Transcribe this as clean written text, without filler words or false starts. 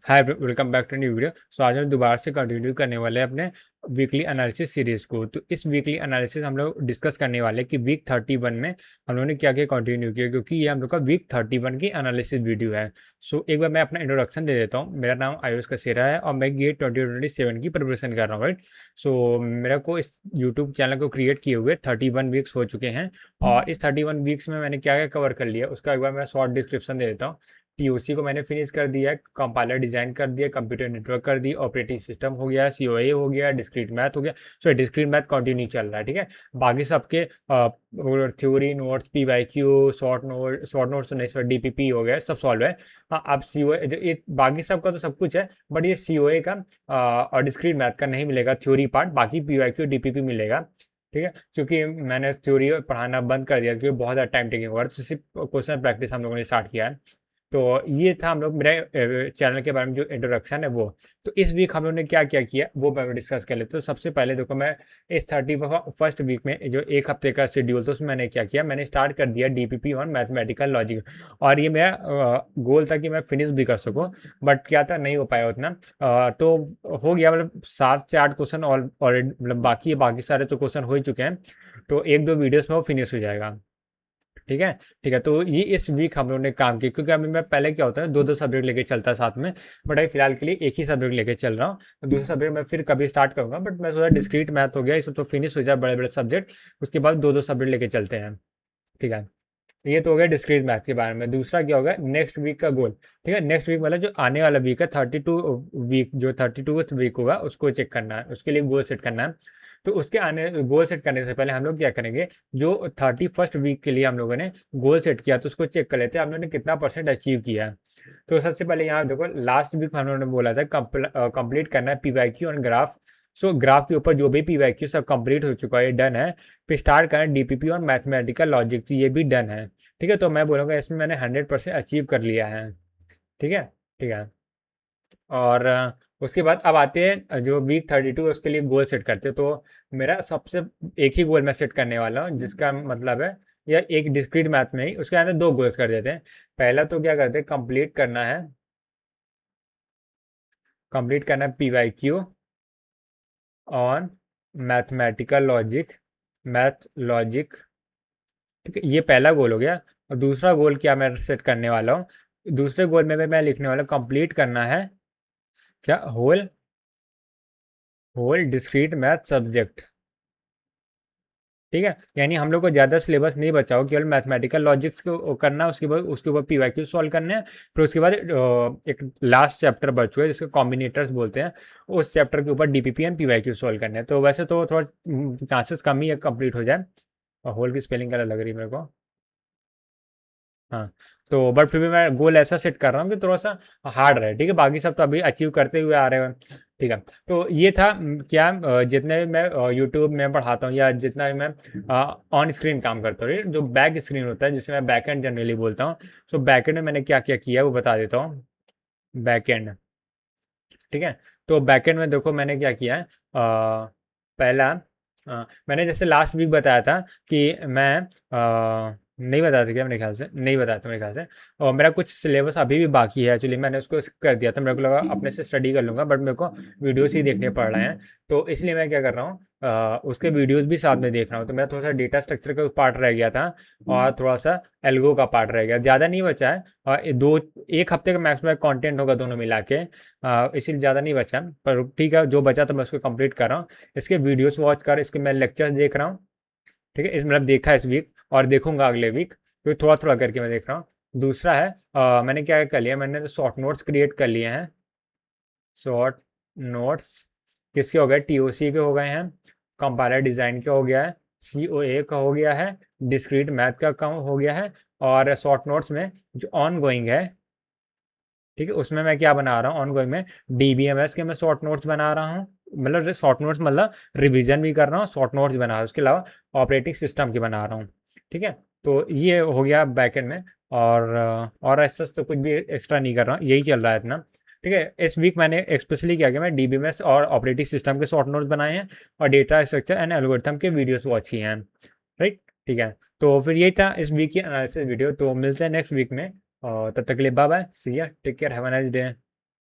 Hi welcome back to new video. So आज हम दोबारा से कंटिन्यू करने वाले हैं अपने वीकली एनालिसिस सीरीज़ को। तो इस वीकली एनालिसिस हम लोग डिस्कस करने वाले हैं कि वीक 31 में हम लोगों ने क्या क्या कंटिन्यू किया, क्योंकि ये हम लोग का वीक 31 की एनालिसिस वीडियो है। सो एक बार मैं अपना इंट्रोडक्शन दे देता हूँ। मेरा नाम आयुष कसेरा है और मैं गेट 2027 की प्रिपरेशन कर रहा हूँ, राइट। सो मेरे को इस यूट्यूब चैनल को क्रिएट किए हुए 31 वीक्स हो चुके हैं और इस 31 वीक्स में मैंने क्या क्या कवर कर लिया उसका एक बार मैं शॉर्ट डिस्क्रिप्शन दे देता हूँ। टीओसी को मैंने फिनिश कर दिया है, कंपाइलर डिजाइन कर दिया, कंप्यूटर नेटवर्क कर दी, ऑपरेटिंग सिस्टम हो गया, सीओए हो गया, डिस्क्रीट मैथ हो गया। सो डिस्क्रीट मैथ कंटिन्यू चल रहा है, ठीक है। बाकी सबके theory notes, PYQ, short notes तो नहीं, सॉरी डीपीपी हो गया, सब सॉल्व है। हाँ, अब सीओए ये बाकी सबका तो सब कुछ है, बट ये सीओए का और डिस्क्रीट मैथ का नहीं मिलेगा थ्योरी पार्ट, बाकी पीवाईक्यू डीपीपी मिलेगा, ठीक है। क्योंकि मैंने थ्योरी पढ़ाना बंद कर दिया क्योंकि बहुत ज़्यादा टाइम टेकिंग हुआ है, तो सिर्फ क्वेश्चन प्रैक्टिस हम लोगों ने स्टार्ट किया है। तो ये था हम लोग मेरे चैनल के बारे में जो इंट्रोडक्शन है वो। तो इस वीक हम लोग ने क्या क्या किया वो मैं डिस्कस कर लेते। तो सबसे पहले देखो, मैं इस 31st वीक में जो एक हफ्ते का शेड्यूल था उसमें मैंने क्या किया, मैंने स्टार्ट कर दिया डीपीपी ऑन मैथमेटिकल लॉजिक। और ये मेरा गोल था कि मैं फिनिश भी कर सकूँ, बट क्या था, नहीं हो पाया उतना। तो हो गया, मतलब 7 से 8 क्वेश्चन ऑलरेडी, मतलब बाकी सारे तो क्वेश्चन हो ही चुके हैं। तो एक दो वीडियोस में वो फिनिश हो जाएगा, ठीक है। ठीक है, तो ये इस वीक हम लोगों ने काम किया, क्योंकि अभी मैं पहले क्या होता है दो दो सब्जेक्ट लेके चलता है साथ में, बट अभी फिलहाल के लिए एक ही सब्जेक्ट लेके चल रहा हूँ। तो दूसरा सब्जेक्ट मैं फिर कभी स्टार्ट करूंगा, बट मैं सोचा डिस्क्रीट मैथ हो गया, ये सब तो फिनिश हो जाए बड़े बड़े सब्जेक्ट, उसके बाद दो दो सब्जेक्ट लेके चलते हैं, ठीक है। ये तो हो गया डिस्क्रीट मैथ के बारे में। दूसरा क्या होगा, नेक्स्ट वीक का गोल, ठीक है। नेक्स्ट वीक वाला जो आने वाला वीक है 32 वीक, जो 32th वीक होगा उसको चेक करना है, उसके लिए गोल सेट करना है। तो उसके आने गोल सेट करने से पहले हम लोग क्या करेंगे, जो 31st वीक के लिए हम लोगों ने गोल सेट किया तो उसको चेक कर लेते हैं हम लोगों ने कितना परसेंट अचीव किया है। तो सबसे पहले यहाँ देखो, लास्ट वीक हम लोगों ने बोला था कंप्लीट करना है पीवाईक्यू और ग्राफ। सो ग्राफ के ऊपर जो भी पीवाईक्यू सब कंप्लीट हो चुका है, डन है। फिर स्टार्ट करें डीपीपी और मैथमेटिकल लॉजिक, तो ये भी डन है, ठीक है। तो मैं बोलूँगा इसमें मैंने 100% अचीव कर लिया है, ठीक है। ठीक है, और उसके बाद अब आते हैं जो वीक 32 है उसके लिए गोल सेट करते हैं। तो मेरा सबसे एक ही गोल मैं सेट करने वाला हूँ, जिसका मतलब है, या एक डिस्क्रीट मैथ में ही उसके अंदर दो गोल्स कर देते हैं। पहला तो क्या करते हैं, कंप्लीट करना है PYQ on mathematical logic, math logic, ठीक है। ये पहला गोल हो गया। और दूसरा गोल क्या मैं सेट करने वाला हूँ, दूसरे गोल में मैं लिखने वाला कंप्लीट करना है क्या, whole whole discrete math subject, ठीक है। यानी हम लोग को ज़्यादा सिलेबस नहीं बचा हो, केवल मैथमेटिकल लॉजिक्स को करना है, उसके बाद उसके ऊपर पीवाईक्यू सॉल्व करने हैं। फिर उसके बाद एक लास्ट चैप्टर बच चुका है जिसको कॉम्बिनेटर्स बोलते हैं, उस चैप्टर के ऊपर डीपीपी एंड पीवाईक्यू सॉल्व करने हैं। तो वैसे तो थोड़ा चांसेस कम ही है कंप्लीट हो जाए। और होल की स्पेलिंग गलत लग रही है मेरे को, हाँ। तो बट फिर भी मैं गोल ऐसा सेट कर रहा हूँ कि थोड़ा सा हार्ड रहे, ठीक है। बाकी सब तो अभी अचीव करते हुए आ रहे हैं, ठीक है। तो ये था क्या, जितने भी मैं यूट्यूब में पढ़ाता हूँ या जितना भी मैं ऑन स्क्रीन काम करता हूँ, जो बैक स्क्रीन होता है जिसे मैं बैक एंड जनरली बोलता हूँ। सो बैक एंड में मैंने क्या क्या किया वो बता देता हूँ। बैक एंड, ठीक है। तो बैक एंड में देखो मैंने क्या किया है, पहला मैंने जैसे लास्ट वीक बताया था कि मैं नहीं बताया था क्या, मेरे ख्याल से नहीं बताया था मेरे ख्याल से। और मेरा कुछ सिलेबस अभी भी बाकी है एक्चुअली, मैंने उसको कर दिया था, मेरे को लगा अपने से स्टडी कर लूँगा, बट मेरे को वीडियोस ही देखने पड़ रहे हैं। तो इसलिए मैं क्या कर रहा हूँ, उसके वीडियोस भी साथ में देख रहा हूँ। तो मेरा थोड़ा सा डेटा स्ट्रक्चर का पार्ट रह गया था और थोड़ा सा एल्गो का पार्ट रह गया, ज़्यादा नहीं बचा है। और एक हफ्ते का मैक्सिमम कंटेंट होगा दोनों मिला के, इसीलिए ज़्यादा नहीं बचा, पर ठीक है जो बचा तो मैं उसको कंप्लीट कर रहा हूँ। इसके वीडियोस वॉच कर, इसके मैं लेक्चर्स देख रहा हूँ, ठीक है। इस मतलब देखा है इस वीक और देखूंगा अगले वीक, क्योंकि थोड़ा थोड़ा करके मैं देख रहा हूँ। दूसरा है, मैंने क्या कर लिया, मैंने तो शॉर्ट नोट्स क्रिएट कर लिए हैं। शॉर्ट नोट्स किसके हो गए, टीओसी के हो गए हैं, कंपाइलर डिज़ाइन का हो गया है, सीओए का हो गया है, डिस्क्रीट मैथ का काम हो गया है। और शॉर्ट नोट्स में जो ऑन गोइंग है, ठीक है, उसमें मैं क्या बना रहा हूँ, ऑन गोइंग में डीबीएमएस के मैं शॉर्ट नोट्स बना रहा हूँ। मतलब शॉर्ट नोट्स मतलब रिवीजन भी कर रहा हूँ, शॉर्ट नोट्स बना रहा हूँ, उसके अलावा ऑपरेटिंग सिस्टम की बना रहा हूँ, ठीक है। तो ये हो गया बैकएंड में। और ऐसा तो कुछ भी एक्स्ट्रा नहीं कर रहा हूँ, यही चल रहा है इतना, ठीक है। इस वीक मैंने स्पेशली क्या किया, मैं डीबीएमएस और ऑपरेटिंग सिस्टम के शॉर्ट नोट्स बनाए हैं और डेटा स्ट्रक्चर एंड एल्गोरिथम के वीडियोस वॉच किए हैं, राइट। ठीक है, तो फिर यही था इस वीक की एनालिसिस वीडियो। तो मिलते हैं नेक्स्ट वीक में, और तब तक के लिए bye bye, see ya, take care, have a nice day.